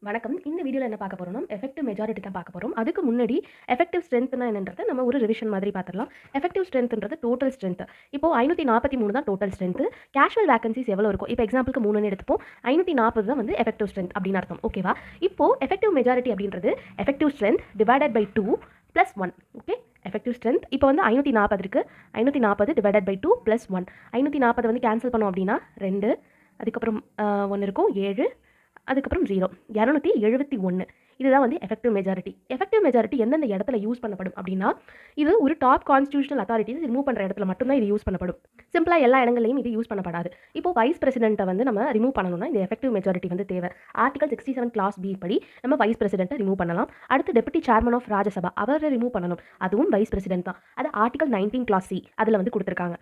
வணக்கம். இந்த வீடியோல என்ன பார்க்க போறோம்னா, எஃபெக்டிவ் மெஜாரிட்டி தான் பார்க்க போறோம். அதுக்கு முன்னாடி எஃபெக்டிவ் ஸ்ட்ரென்த்னா என்னன்றத நம்ம ஒரு ரிவிஷன் மாதிரி பார்த்துடலாம். எஃபெக்டிவ் ஸ்ட்ரென்த்ன்றது டோட்டல் ஸ்ட்ரென்த். இப்போ 543 தான் டோட்டல் ஸ்ட்ரென்த். கேஷுவல் வேக்கன்சிஸ் எவ்வளோ இருக்கும்? இப்போ எக்ஸாம்பிளுக்கு 3ன்னு எடுத்துப்போம். 540 தான் வந்து எஃபெக்டிவ் ஸ்ட்ரென்த் அப்படின்னு அர்த்தம். ஓகேவா? இப்போ எஃபெக்டிவ் மெஜாரிட்டி அப்படின்றது effective strength divided by 2 + 1. Okay. Effective strength இப்போ வந்து 540 இருக்கு. 540 டிவைடட் பை 2 + 1. 540 வந்து கேன்சல் பண்ணோம் அப்படின்னா 2, அதுக்கப்புறம் 1 இருக்கும் 7, அதுக்கப்புறம் 0 271. இதுதான் வந்து எஃபெக்டிவ் மெஜாரிட்டி. எஃபெக்டிவ் மெஜாரிட்டி எந்தெந்த இடத்துல யூஸ் பண்ணப்படும் அப்படின்னா, இது ஒரு டாப் கான்ஸ்டிடியூஷனல் அத்தாரிட்டிஸ் ரிமூவ் பண்ணுற இடத்துல மட்டும்தான் இது யூஸ் பண்ணப்படும். சிம்பிளா எல்லா இடங்கள்லையும் இது யூஸ் பண்ணப்படாது. இப்போ வைஸ் பிரசிடென்ட்டை வந்து நம்ம ரிமூவ் பண்ணணும்னா இந்த எஃபெக்டிவ் மெஜாரிட்டி வந்து தேவை. ஆர்டிகல் 67 கிளாஸ் பி படி நம்ம வைஸ் பிரசிடென்ட்டை ரிமூவ் பண்ணலாம். அடுத்து டெபுட்டி சேர்மன் ஆஃப் ராஜ்யசபா அவரை ரிமூவ் பண்ணணும். அதுவும் வைஸ் பிரசிடென்ட் தான். அது ஆர்டிகல் 19 கிளாஸ் சி அதில் வந்து கொடுத்துருக்காங்க.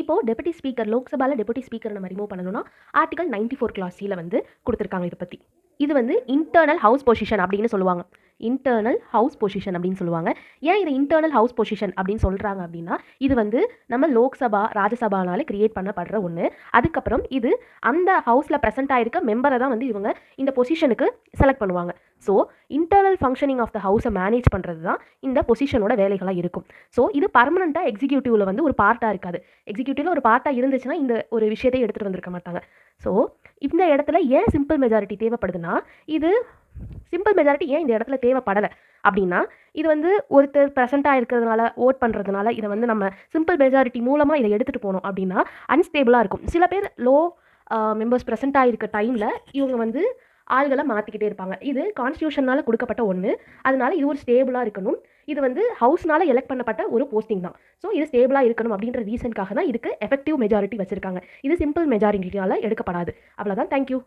இப்போ டெபுட்டி ஸ்பீக்கர் லோக்சபால டெபுட்டி ஸ்பீக்கர் நம்ம ரிமூவ் பண்ணணும்னா ஆர்டிகல் 94 கிளாஸ் சில வந்து கொடுத்துருக்காங்க இதை பற்றி. இது வந்து இன்டர்னல் ஹவுஸ் பொசிஷன் அப்படின்னு சொல்லுவாங்க. இன்டர்னல் ஹவுஸ் பொசிஷன் அப்படின்னு சொல்லுவாங்க. ஏன் இது இன்டர்னல் ஹவுஸ் பொசிஷன் அப்படின்னு சொல்கிறாங்க அப்படின்னா, இது வந்து நம்ம லோக்சபா ராஜ்யசபானால கிரியேட் பண்ணப்படுற ஒன்று. அதுக்கப்புறம் இது அந்த ஹவுஸில் ப்ரெசென்ட் ஆகிருக்க மெம்பரை தான் வந்து இவங்க இந்த பொசிஷனுக்கு செலக்ட் பண்ணுவாங்க. So internal functioning of the ஹவுஸை மேனேஜ் பண்ணுறது தான் இந்த பொசிஷனோட வேலைகளாக இருக்கும். ஸோ இது பர்மனெண்ட்டாக எக்ஸிக்யூட்டிவில் வந்து ஒரு பார்ட்டாக இருக்காது. எக்ஸிக்யூட்டிவில் ஒரு பார்ட்டாக இருந்துச்சுன்னா இந்த ஒரு விஷயத்தை எடுத்துகிட்டு வந்திருக்க மாட்டாங்க. ஸோ இந்த இடத்துல ஏன் சிம்பிள் மெஜாரிட்டி தேவைப்படுதுன்னா, இது சிம்பிள் மெஜாரிட்டி ஏன் இந்த இடத்துல தேவைப்படலை அப்படின்னா, இது வந்து ஒருத்தர் ப்ரெசென்ட்டாக இருக்கிறதுனால ஓட் பண்ணுறதுனால இதை வந்து நம்ம சிம்பிள் மெஜாரிட்டி மூலமாக இதை எடுத்துகிட்டு போனோம் அப்படின்னா அன்ஸ்டேபிளாக இருக்கும். சில பேர் லோ மெம்பர்ஸ் ப்ரெசென்ட்டாக இருக்க டைமில் இவங்க வந்து ஆள்களை மாற்றிக்கிட்டே இருப்பாங்க. இது கான்ஸ்டியூஷனால் கொடுக்கப்பட்ட ஒன்று. அதனால இது ஒரு ஸ்டேபிளாக இருக்கணும். இது வந்து ஹவுஸ்னால எலெக்ட் பண்ணப்பட்ட ஒரு போஸ்டிங் தான். ஸோ இது ஸ்டேபிளாக இருக்கணும் அப்படின்ற ரீசனுக்காக தான் இதுக்கு எஃபெக்டிவ் மெஜாரிட்டி வச்சுருக்காங்க. இது சிம்பிள் மெஜாரிட்டியால் எடுக்கப்படாது. அவ்வளோதான். தேங்க்யூ.